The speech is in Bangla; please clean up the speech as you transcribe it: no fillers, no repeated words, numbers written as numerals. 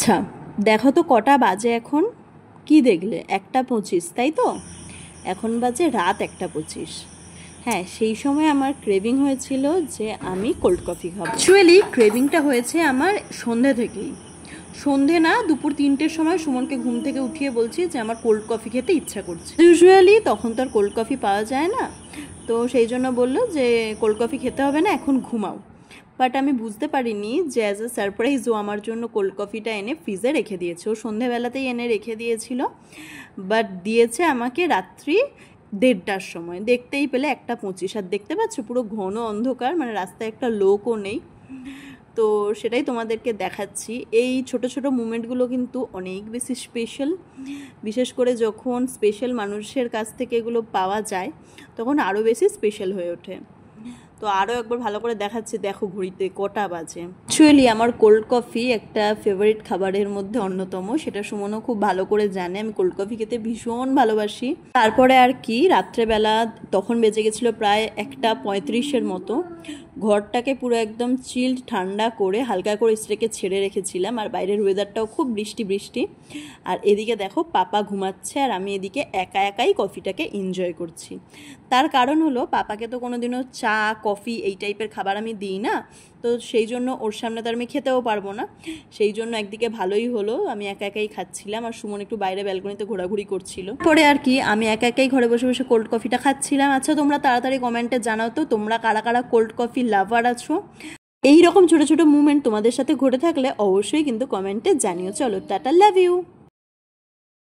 আচ্ছা দেখো তো কটা বাজে এখন? কি দেখলে? 1:25, তাই তো? এখন বাজে রাত 1:25। হ্যাঁ, সেই সময় আমার ক্রেভিং হয়েছিল যে আমি কোল্ড কফি খাবো। অ্যাকচুয়ালি ক্রেভিংটা হয়েছে আমার সন্ধে থেকেই। সন্ধে না, দুপুর 3টের সময় সুমনকে ঘুম থেকে উঠিয়ে বলছি যে আমার কোল্ড কফি খেতে ইচ্ছা করছে। ইউজুয়ালি তখন তো আর কোল্ড কফি পাওয়া যায় না, তো সেই জন্য বললো যে কোল্ড কফি খেতে হবে না, এখন ঘুমাও। বাট আমি বুঝতে পারিনি যে অ্যাজ আ সারপ্রাইজ ও আমার জন্য কোল্ড কফিটা এনে ফ্রিজে রেখে দিয়েছে। ও সন্ধেবেলাতেই এনে রেখে দিয়েছিল, বাট দিয়েছে আমাকে রাত্রি 1:30টার সময়। দেখতেই পেলে 1:25। আর দেখতে পাচ্ছ পুরো ঘন অন্ধকার, মানে রাস্তায় একটা লোকও নেই। তো সেটাই তোমাদেরকে দেখাচ্ছি। এই ছোট ছোট মুমেন্টগুলো কিন্তু অনেক বেশি স্পেশাল, বিশেষ করে যখন স্পেশাল মানুষের কাছ থেকে এগুলো পাওয়া যায় তখন আরও বেশি স্পেশাল হয়ে ওঠে। তো আরও একবার ভালো করে দেখাচ্ছি, দেখো ঘড়িতে কটা বাজে। অ্যাকচুয়ালি আমার কোল্ড কফি একটা ফেভারিট খাবারের মধ্যে অন্যতম, সেটা সুমনও খুব ভালো করে জানে। আমি কোল্ড কফি খেতে ভীষণ ভালোবাসি। তারপরে আর কি, রাত্রেবেলা তখন বেজে গেছিলো প্রায় 1:35-এর মতো। ঘরটাকে পুরো একদম চিল্ড ঠান্ডা করে হালকা করে স্ট্রেকে ছেড়ে রেখেছিলাম, আর বাইরের ওয়েদারটাও খুব বৃষ্টি বৃষ্টি। আর এদিকে দেখো পাপা ঘুমাচ্ছে, আর আমি এদিকে একা একাই কফিটাকে এনজয় করছি। তার কারণ হলো পাপাকে তো কোনোদিনও চা কফি এই টাইপের খাবার আমি দিই না, তো সেই জন্য ওর সামনে তো আমি খেতেও পারবো না। সেই জন্য একদিকে ভালোই হলো আমি একা একাই খাচ্ছিলাম, আর সুমন একটু বাইরে ব্যালকনিতে ঘোরাঘুরি করছিল। পরে আর কি আমি একা একাই ঘরে বসে বসে কোল্ড কফিটা খাচ্ছিলাম। আচ্ছা তোমরা তাড়াতাড়ি কমেন্টে জানাও তো তোমরা কারা কারা কোল্ড কফি লাভার আছো। এই রকম ছোট ছোট মুভমেন্ট তোমাদের সাথে ঘটে থাকলে অবশ্যই কিন্তু কমেন্টে জানিও। চলো টাটা, লাভ ইউ।